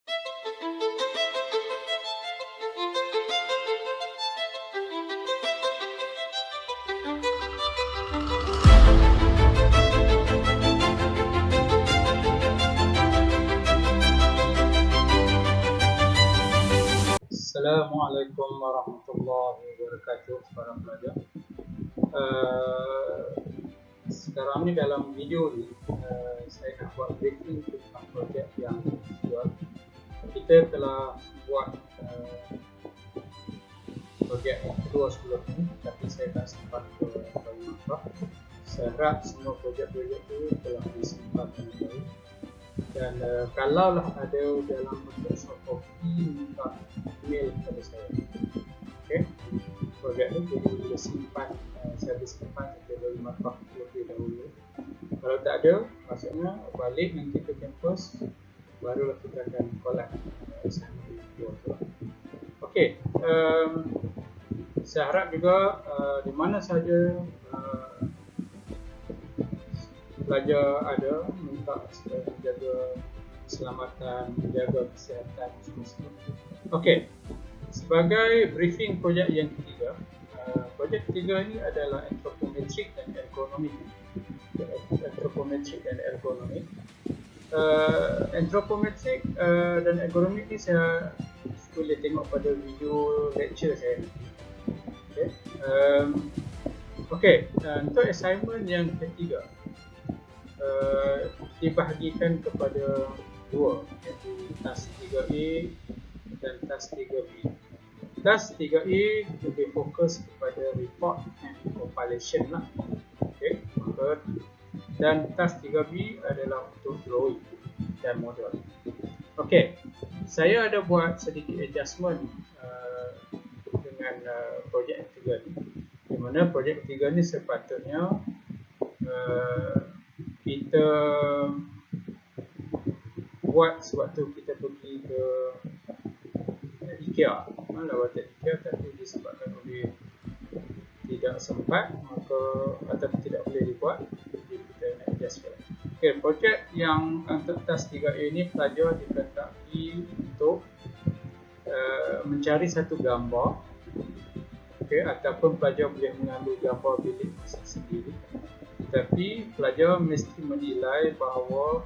Assalamualaikum warahmatullahi wabarakatuh para pelajar. Sekarang ni dalam video ni saya nak buat briefing tentang projek yang kedua. Kita telah buat projek yang kedua sebelum ni, tapi saya tak sempat bagi masa. Saya harap semua projek-projek tu telah disimpan dengan baik. Dan kalaulah ada dalam bentuk soft copy, minta email kepada saya. Okey, projek ni jadi boleh simpan, saya boleh simpan kita dari masa lebih dahulu. Kalau tak ada, maksudnya balik nanti ke kampus, barulah kita akan collect assignment video tu. Okey, saya harap juga di mana saja pelajar ada, minta supaya menjaga keselamatan, menjaga kesihatan semua. Okey, sebagai briefing projek yang ketiga, projek ketiga ini adalah anthropometric dan ergonomik. Anthropometric dan ergonomik. Anthropometric dan ergonomik ni saya boleh tengok pada video lecture saya. Okey, untuk assignment yang ketiga, dibahagikan kepada dua, iaitu task 3A dan task 3B. Task 3A lebih fokus kepada report and compilation lah. Okay, dan task 3B adalah untuk drawing dan model. Okey, saya ada buat sedikit adjustment dengan projek ketiga ni, di mana projek ketiga ni sepatutnya kita buat sewaktu kita pergi ke IKEA, lawatan IKEA, tapi disebabkan oleh tidak sempat, maka ataupun tidak boleh dibuat, jadi kita nak adjust. Okay, projek yang untuk task 3A ini pelajar dikendaki untuk mencari satu gambar, okay, ataupun pelajar boleh mengambil gambar bilik sendiri. Tapi pelajar mesti menilai bahawa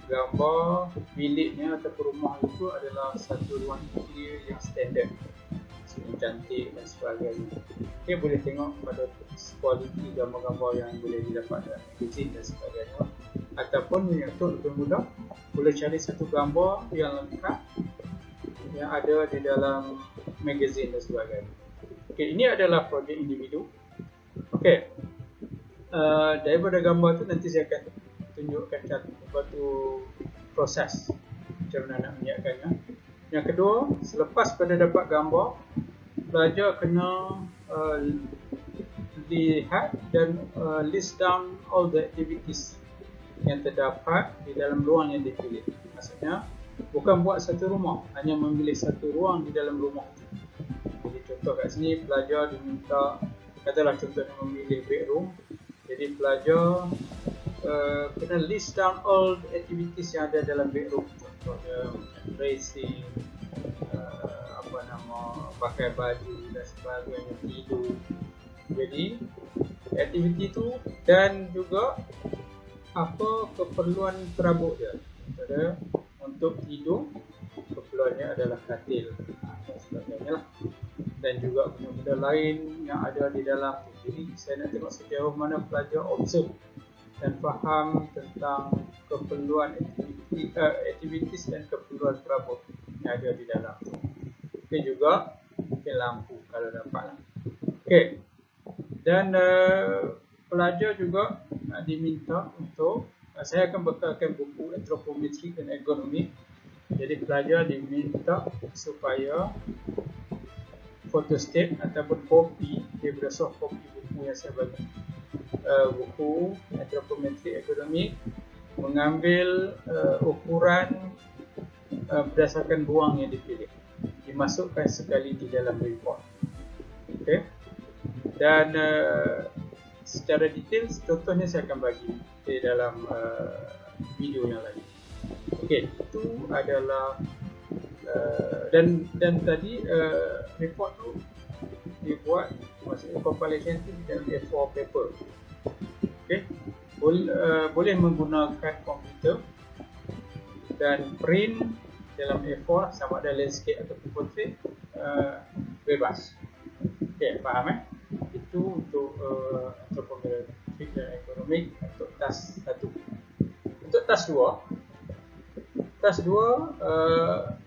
gambar biliknya atau rumah itu adalah satu ruang interior yang standard, yang cantik dan sebagainya. Kita boleh tengok pada kualiti gambar-gambar yang boleh didapat dalam magazine dan sebagainya. Ataupun untuk lebih mudah, boleh cari satu gambar yang lengkap yang ada di dalam magazine dan sebagainya. Okay, ini adalah projek individu. Okay. Daripada gambar tu nanti saya akan tunjukkan satu proses macam mana nak menyiapkannya. Yang kedua, selepas pada dapat gambar, pelajar kena lihat dan list down all the activities yang terdapat di dalam ruang yang dipilih. Maksudnya bukan buat satu rumah, hanya memilih satu ruang di dalam rumah. Jadi contoh kat sini pelajar diminta, katalah contohnya memilih bedroom. Jadi pelajar kena list down all the activities yang ada dalam bedroom. Contohnya dressing, pakai baju dan sebagainya, tidur. Jadi aktiviti itu dan juga apa keperluan perabot dia. Contohnya untuk tidur, keperluannya adalah katil dan sebagainya lah. Dan juga benda-benda lain yang ada di dalam. Jadi saya nak tengok sejauh mana pelajar observe dan faham tentang keperluan aktivitis dan keperluan perabot yang ada di dalam. Okey, juga mungkin lampu kalau dapat. Okey, dan pelajar juga diminta untuk, saya akan bekalkan buku anthropometrik dan ergonomik. Jadi pelajar diminta supaya photostat ataupun kopi daripada soft copy buku yang saya bagi, buku anthropometrik ergonomik, mengambil ukuran berdasarkan ruang yang dipilih, dimasukkan sekali di dalam report. Okay. Dan secara detail contohnya saya akan bagi di dalam video yang lain. Okey, itu adalah Dan tadi report tu dibuat, maksudnya compilation tu di dalam A4 paper. Okay. Boleh menggunakan komputer dan print dalam A4 sama ada landscape ataupun portrait, bebas. Okay, faham Itu untuk anthropometric dan economic untuk task 1. Untuk task 2,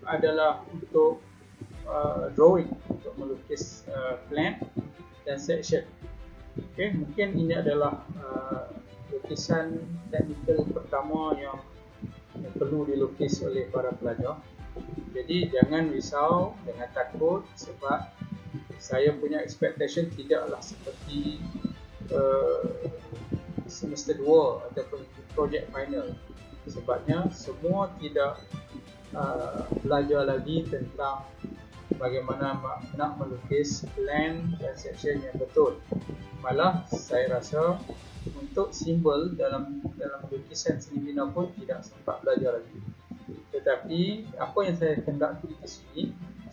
adalah untuk drawing, untuk melukis plan dan section. Okay, mungkin ini adalah lukisan teknikal pertama yang perlu dilukis oleh para pelajar. Jadi jangan risau, jangan takut, sebab saya punya expectation tidaklah seperti semester 2 ataupun project final. Sebabnya semua tidak belajar lagi tentang bagaimana nak melukis plan dan section yang betul. Malah saya rasa untuk simbol dalam lukisan seni bina pun tidak sempat belajar lagi. Tetapi apa yang saya hendaki di sini,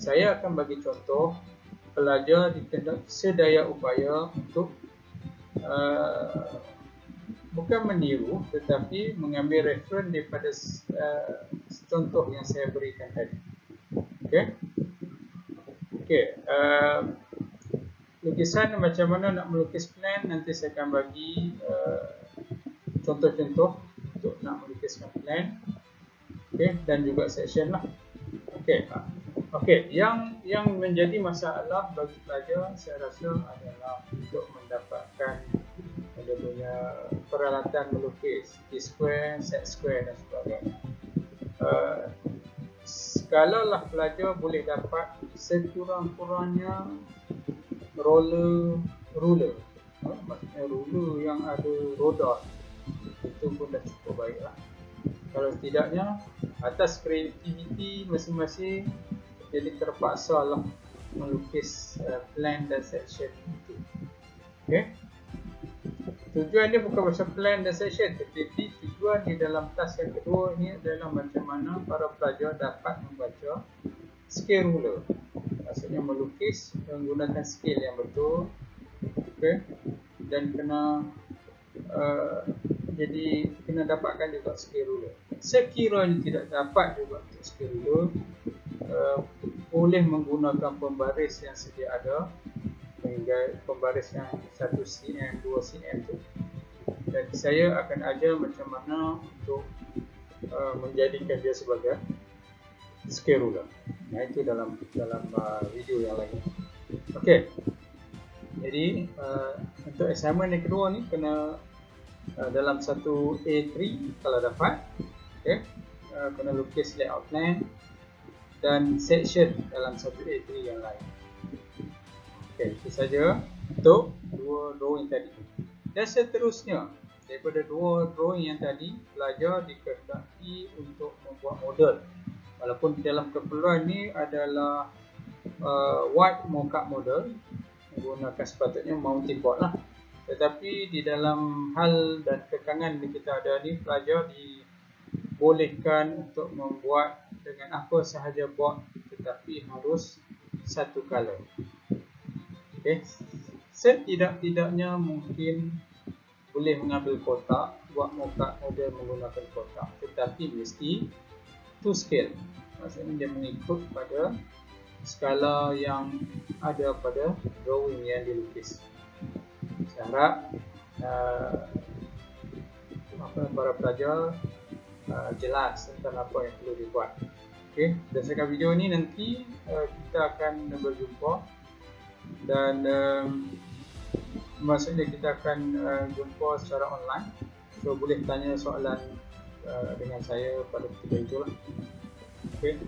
saya akan bagi contoh pelajar dikehendaki sedaya upaya untuk bukan meniru, tetapi mengambil reference daripada contoh yang saya berikan tadi. Okey. Lukisan macam mana nak melukis plan, nanti saya akan bagi contoh-contoh untuk nak melukiskan plan. Okey, dan juga section lah. Okey, yang menjadi masalah bagi pelajar saya rasa adalah untuk mendapatkan dia punya peralatan melukis, T-square, set square dan sebagainya. Kalaulah pelajar boleh dapat sekurang-kurangnya ruler, maksudnya ruler yang ada roda, itu pun dah cukup baiklah. Kalau tidaknya, atas kreativiti masing-masing, jadi terpaksa lah melukis plan dan section itu. Okay. Tujuan dia bukan pasal plan dan section, tetapi tujuan di dalam task yang kedua ini adalah macam mana para pelajar dapat membaca scale ruler. Maksudnya melukis menggunakan scale yang betul. Okay. Dan kena dapatkan juga scale ruler. Sekiranya tidak dapat juga untuk scale ruler, boleh menggunakan pembaris yang sedia ada, hingga pembaris yang 1 cm, 2 cm tu. Dan saya akan ajar macam mana untuk menjadikan dia sebagai scale ruler. Nah, itu dalam video yang lain. Okey. Jadi untuk assignment yang kedua ni kena dalam satu A3 kalau dapat. Okey. Kena lukis layout plan dan section dalam satu A3 yang lain. Okey, itu saja untuk dua drawing tadi. Dan seterusnya, daripada dua drawing yang tadi, pelajar dikehendaki untuk membuat model. Walaupun dalam keperluan ni adalah white mockup model, menggunakan sepatutnya mounting board lah. Tetapi di dalam hal dan kekangan yang kita ada ni, pelajar dibolehkan untuk membuat dengan apa sahaja board, tetapi harus satu color. Okay. Setidak-tidaknya mungkin boleh mengambil kotak, buat mockup model menggunakan kotak, tetapi mesti to scale. Maksudnya dia mengikut pada skala yang ada pada drawing yang dilukis. Saya harap para pelajar jelas tentang apa yang perlu dibuat. Okay. Berdasarkan video ini nanti kita akan berjumpa dan maksudnya kita akan jumpa secara online. So boleh tanya soalan dengan saya pada ketika itulah. Okay.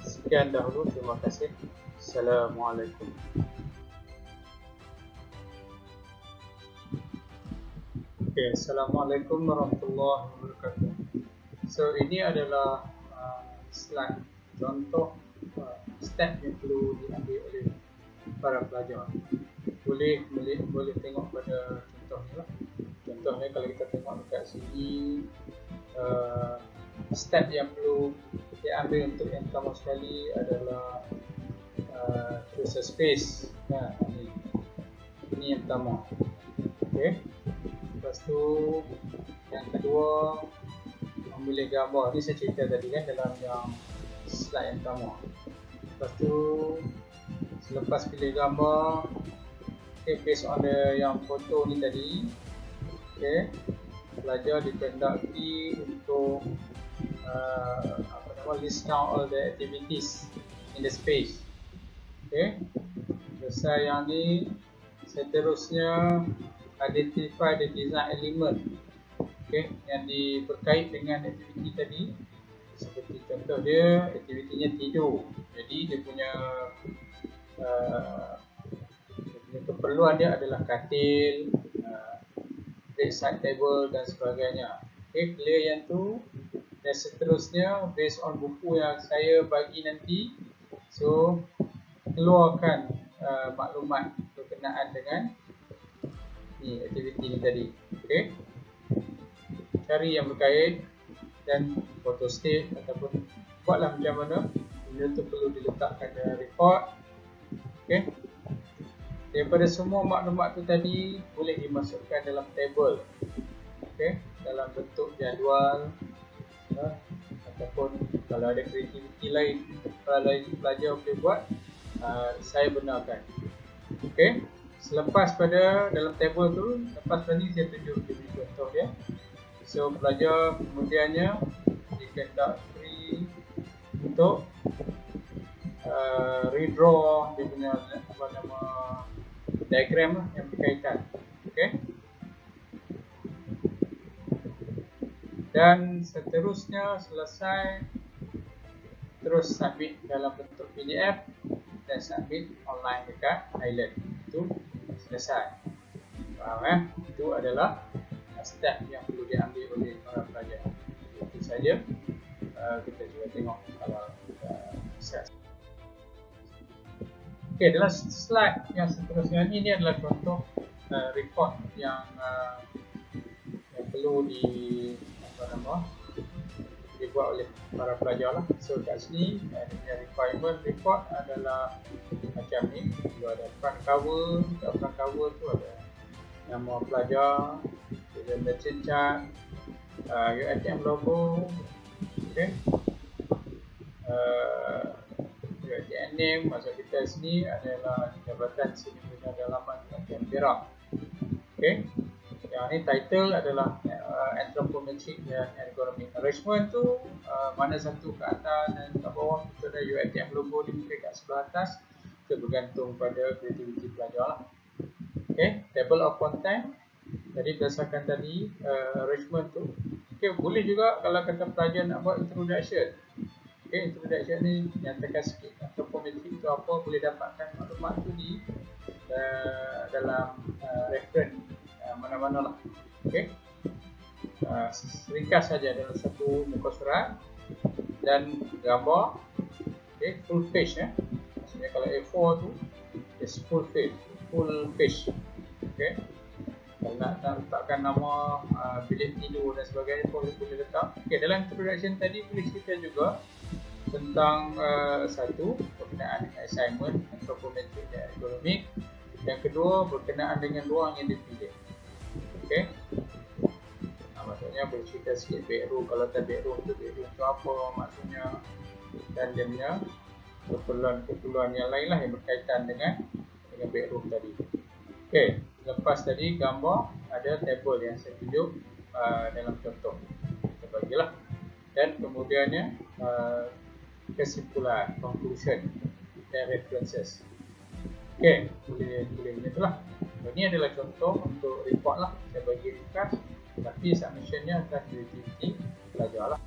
Sekian dahulu, terima kasih. Assalamualaikum. Okay, Assalamualaikum warahmatullahi wabarakatuh. So ini adalah slide contoh step yang perlu diambil oleh para pelajar. Boleh tengok pada contohnya lah. Contohnya kalau kita tengok dekat sini, step yang perlu diambil untuk yang pertama sekali adalah choose a space. Ini yang pertama. Okay. Lepas tu yang kedua, memilih gambar. Ini saya cerita tadi kan dalam yang slide yang pertama. Lepas tu selepas pilih gambar, okay, based on yang foto ni tadi, okay, pelajar dikendaki untuk list down all the activities in the space. Okay, selesai yang ni, seterusnya identify the design element, okay, yang berkait dengan aktiviti tadi. Seperti contoh dia, aktivitinya tidur, jadi dia punya keperluan dia adalah katil, bedside table dan sebagainya. Okay, clear yang tu. Dan seterusnya, based on buku yang saya bagi nanti, so keluarkan maklumat berkenaan dengan ni aktiviti ni tadi. Okay, cari yang berkait dan photo state ataupun buatlah macam mana. Benda tu perlu diletakkan dalam report. Okay, daripada semua maklumat tu tadi boleh dimasukkan dalam table, okay, dalam bentuk jadual, ataupun kalau ada kreativiti lain pelajar boleh buat, saya benarkan. Okay, selepas pada dalam table tu, lepas tadi saya tunjuk contoh dia. So pelajar kemudiannya dikendaki untuk redraw dia punya diagram yang berkaitan. Okay, dan seterusnya selesai, terus submit dalam bentuk PDF dan submit online dekat Island. Itu selesai. Faham? Itu adalah step yang perlu diambil oleh para pelajar. Itu saja. Kita cuba tengok kalau bisa. Okey, dalam slide yang seterusnya ini adalah contoh report yang perlu dibuat oleh para pelajar lah. So kat sini requirement report adalah macam ni. Ada front cover, kat front cover tu ada nama pelajar, presentation chart, UiTM logo, okay, UiTM name. Maksud kita sini adalah Jabatan Seni Budaya Dalaman Kabupaten Perak. Okay, yang ni title adalah Anthropometric dan Ergonomic Arrangement tu, mana satu ke atas dan ke bawah itu ada UiTM logo di kat sebelah atas. Itu bergantung pada kreativiti pelajar lah. Okay, table of content. Jadi berdasarkan tadi arrangement tu. Okay, boleh juga kalau kata pelajar nak buat introduction. Okay, introduction ni nyatakan sikit anthropometrik tu apa, boleh dapatkan maklumat tu di dalam reference mana-mana lah. Okay, ringkas saja dalam satu muka surat dan gambar. Okay, full page ya. Maksudnya kalau A4 tu is full page. Okay, kalau nak letakkan nama bilik tidur dan sebagainya pun boleh letak. Okay, dalam introduction tadi boleh cerita juga tentang satu, berkenaan dengan assignment anthropometric dan ergonomik. Yang kedua, berkenaan dengan ruang yang dipilih. Okay, maksudnya boleh cerita sikit bedroom, kalau tak bedroom tu apa maksudnya, dan dia punya keperluan yang lain lah yang berkaitan dengan bedroom tadi. Okay, lepas tadi gambar, ada table yang saya tunjuk dalam contoh, kita bagilah. Dan kemudiannya kesimpulan, conclusion dan references. Okay, boleh itulah. Ini adalah contoh untuk report lah, saya bagi ringkas, tapi submissionnya atas kreativiti pelajar lah.